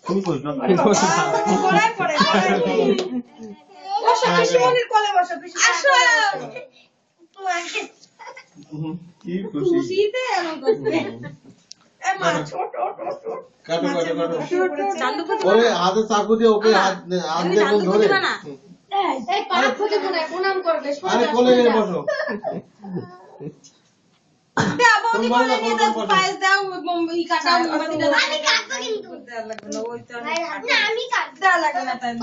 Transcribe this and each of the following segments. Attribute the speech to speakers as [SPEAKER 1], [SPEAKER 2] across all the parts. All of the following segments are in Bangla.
[SPEAKER 1] তুমি কই না
[SPEAKER 2] পড়ায় পড়ে বসো পিসিমনির কোলে বসো আসো
[SPEAKER 1] কি খুশি
[SPEAKER 2] খুশিতে এমন করছে এ মা ছোট
[SPEAKER 1] কাটো ওরে হাতে চাকু দিয়ে ওকে হাত দেখুন ধরে
[SPEAKER 2] এই পাড়া খুঁজে কোনায় প্রণাম করবে
[SPEAKER 1] আরে কোলে বসো
[SPEAKER 2] দাও বৌদি কোলে নিয়ে দাও পায়েস দাও ই কাটাও মোমবাতিটা আমি কাটবো কিন্তু দাও লাগবে না ওই তো না আমি কাট দাও লাগবে না তাই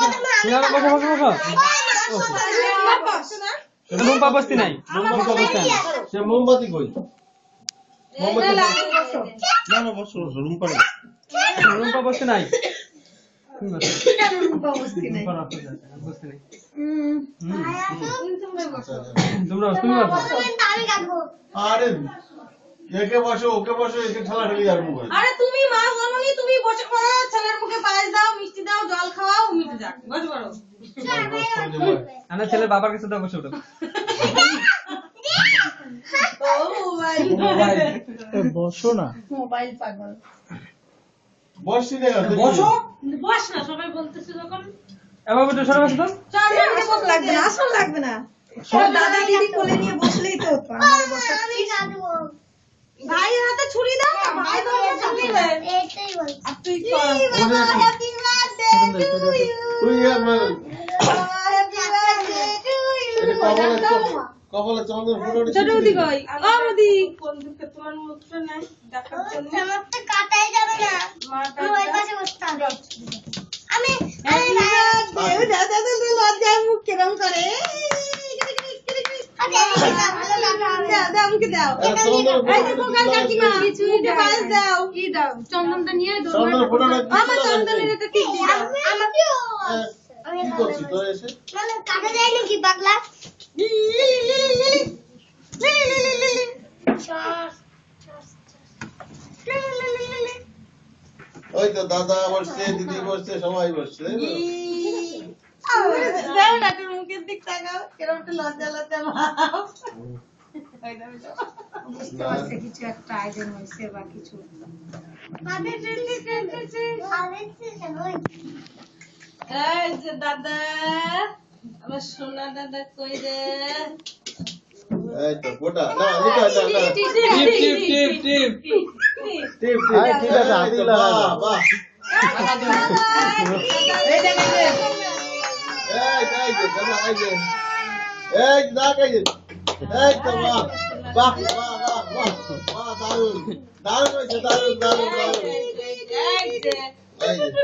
[SPEAKER 2] বসো না
[SPEAKER 3] রুম্পা বস্তি নাই
[SPEAKER 1] সে মোমবাতি কই
[SPEAKER 2] মোমবাতি
[SPEAKER 1] না না বসো রুম্পা
[SPEAKER 3] রুম্পা বস্তি নাই
[SPEAKER 2] রূপা বস্তি নাই
[SPEAKER 3] বস্তি নাই
[SPEAKER 2] তুমি বসো
[SPEAKER 3] তোমরা তুমি বসো
[SPEAKER 2] আমি কাটবো
[SPEAKER 1] আরে একে বসো ওকে বসো একে ঠেলা ঠেলি আর মুখ
[SPEAKER 2] আরে তুমি মা জননী তুমি বসে পড়ো ছেলের মুখে পায়েস দাও মিষ্টি দাও জল খাওয়াও মিটে যাক বসে পড়ো
[SPEAKER 3] আমার ছেলের বাবার কাছে দাও বসে ওঠো
[SPEAKER 2] ও মোবাইল
[SPEAKER 1] বসো না
[SPEAKER 2] মোবাইল পাগল
[SPEAKER 1] বসছি না
[SPEAKER 3] বসো
[SPEAKER 2] বস না সবাই বলতেছে যখন
[SPEAKER 3] এবার একটু সরে বসো তো
[SPEAKER 2] আসল লাগবে না আসল লাগবে না সব দাদা দিদি কোলে নিয়ে বসলেই তো হতো আমারে বসাচ্ছি ভাইয়ের হাতে ছুরি দাও ভাই ধরে ছুরি দেয় এটাই বল আর তুই হ্যাপি বার্থডে টু ইউ
[SPEAKER 1] তুই আমার
[SPEAKER 2] হ্যাপি বার্থডে টু ইউ
[SPEAKER 1] কপালে চন্দন ফুল
[SPEAKER 2] ছোট দি কই ও মোদি বন্ধুকে তোমার মুখটা নাই দেখার জন্য
[SPEAKER 4] আমার তো কাটাই যাবে না ওই পাশে বসতে হবে আমি
[SPEAKER 2] দাদা লজ্জায় মুখ কেমন করে দাও মুখে দাও এই দেখো কাল কাকিমা মুখে পায়েস দাও কি দাও চন্দনটা নিয়ে
[SPEAKER 1] চন্দন ফোটানো
[SPEAKER 2] আমার চন্দনের এটা ঠিক দিয়ে দাও
[SPEAKER 4] আমাকেও
[SPEAKER 1] কি করছিস তোরা এসে
[SPEAKER 4] মানে কাটা যায় নাকি পাগলা
[SPEAKER 1] ওই তো দাদা বসছে দিদি বসছে সবাই বসছে
[SPEAKER 2] দাও না তোর মুখের দিক তাকাও কেরম একটা লজ্জা লজ্জা ভাব বুঝতে পারছে কিছু একটা আয়োজন হয়েছে বা কিছু এই যে দাদা আমার সোনা দাদা কই রে
[SPEAKER 1] এই তো ফোটা না এটা না
[SPEAKER 3] টিপ টিপ টিপ টিপ
[SPEAKER 1] টিপ ঠিক আছে হাতি লাগা বাহ
[SPEAKER 2] এই দেখেন
[SPEAKER 1] এই যে দাদা এই না কই এই তো বাহ বাহ বাহ বাহ বাহ দারুন দারুন হইছে দারুন
[SPEAKER 2] এই যে
[SPEAKER 1] এই যে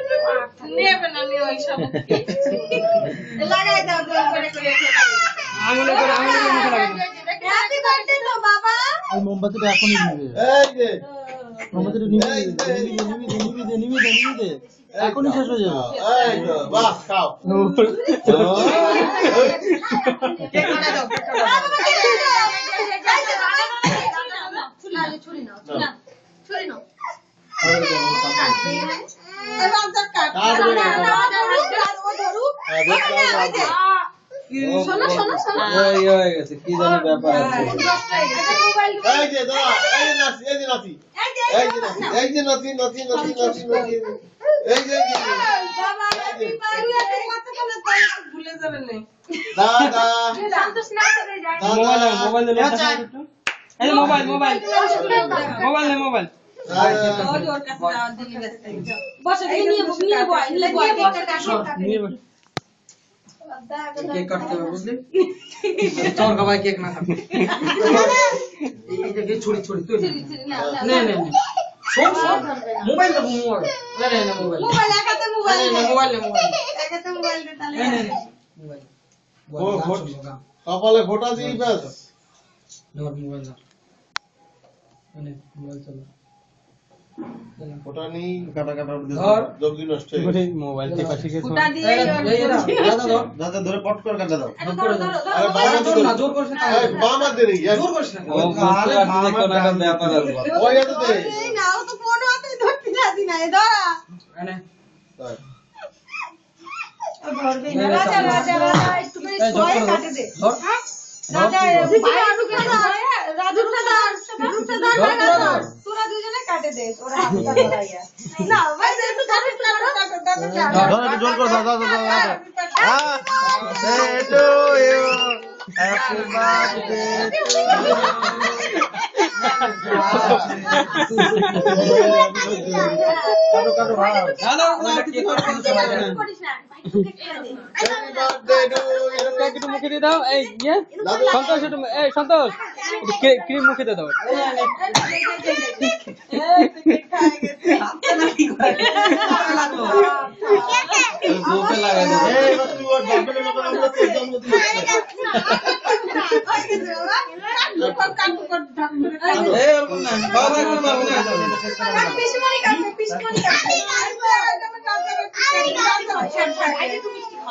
[SPEAKER 2] নেবে না নিয়ে ওই সব লাগাই দাও গোল করে করে
[SPEAKER 3] আঙুলে করে মুখে লাগাই
[SPEAKER 2] হ্যাপি বার্থডে তো বাবা
[SPEAKER 5] এই মোমবাতিটা এখনই নিবে
[SPEAKER 1] এই যে
[SPEAKER 5] মোমবাতিটা নিবি দে এখনই শেষ হয়ে যাবে
[SPEAKER 1] এই তো বাহ খাও
[SPEAKER 2] ছুরি নাও ছুরি নাও এবার তো কাট শোনো শোনো শোনো
[SPEAKER 5] এই হয়ে গেছে কি জানি ব্যাপার আছে
[SPEAKER 1] এই যে দাদা এই যে নাতি এই যে নাতি এই যে
[SPEAKER 2] বাবা হ্যাপি বার্থডে কত বলে ভুলে যাবেন না
[SPEAKER 1] দাদা
[SPEAKER 2] সন্তোষ না করে যায়
[SPEAKER 3] মোবাইল দে এই মোবাইল
[SPEAKER 2] ওই ওর কাছে দাও দিলি ব্যস্ত বসে নিয়ে বয়
[SPEAKER 3] নিয়ে বস
[SPEAKER 5] কেক কাটতে হবে বুঝলি চল সবাই কেক না খাবে এই যে ছুরি তুই নে শোন মোবাইল তো মোবাইল না মোবাইল
[SPEAKER 2] মোবাইল একাতে মোবাইল
[SPEAKER 5] মোবাইল
[SPEAKER 2] একাতে মোবাইল দে তাহলে
[SPEAKER 5] মোবাইল
[SPEAKER 1] কপালে ফোটা দিই ব্যাস
[SPEAKER 5] ধর মোবাইল ধর মোবাইল চলো
[SPEAKER 1] ফোটা নি কাটা
[SPEAKER 5] ধর।
[SPEAKER 1] জলদি নষ্ট হয়ে
[SPEAKER 3] করে মোবাইল টিপা শিখেছো
[SPEAKER 2] ফুটা দিয়ে
[SPEAKER 1] দাদা ধরে পট করে কাটা দাও
[SPEAKER 2] ধরো
[SPEAKER 1] আরে বাবা
[SPEAKER 5] না জোর করিস না
[SPEAKER 1] এই বাবা দে নি
[SPEAKER 5] জোর করিস না
[SPEAKER 3] ও বুঝতে পারছি যে কোন একটা ব্যাপার আছে
[SPEAKER 1] ওই এত দে
[SPEAKER 2] এই নাও তো কোন হাতে ধরতে যাচ্ছি না এ ধরা
[SPEAKER 5] এনে
[SPEAKER 2] ধরবে না রাজা একটু করে সোয়ে কাটে দে
[SPEAKER 5] ধর
[SPEAKER 2] রাজা রাজু তোরা দুজনে কাটে দে ওরা হাতটা ধরাইয়া না ভাই একটু ধরে
[SPEAKER 1] জোর করে দাও দাও দাও Hey to you, happy birthday to you. কাটো কাটো ভাই।
[SPEAKER 5] হ্যালো কি করছেন সবাই?
[SPEAKER 1] Happy birthday to you.
[SPEAKER 3] Cake একটু মুখে দিয়ে দাও। এই ইয়ে সন্তোষ একটু এই সন্তোষ একটু ক্রিম মুখে দিয়ে দাও।
[SPEAKER 5] গোপে লাগাই দাও।
[SPEAKER 1] এই বাচ্চু ওর বাপের মতো আমরা তো জন্মদিন।
[SPEAKER 5] এই ওরকম না। বাবা করে মারবো না।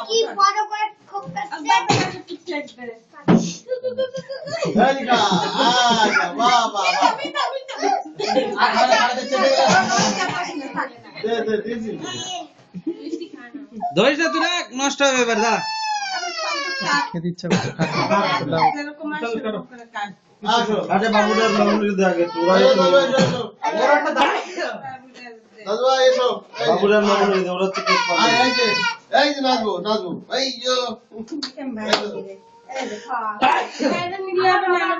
[SPEAKER 4] কি বড় করে খুব
[SPEAKER 1] Velika, বাহ বাহ বাহ। দে দিছি।
[SPEAKER 5] ধরিস না তুই রাখ, নষ্ট হবে এবার দাঁড়া।
[SPEAKER 3] খেতে ইচ্ছা করছে।
[SPEAKER 1] আসো।
[SPEAKER 6] আরে বাবুটার মামুনি দে আগে তোরা
[SPEAKER 1] এই দাদু এসো। দাদু এসো।
[SPEAKER 6] বাবুটার মামুনি দে ওরা তো কেক পাবে
[SPEAKER 1] এই যে নাচবো নাচবো এই ইয়ো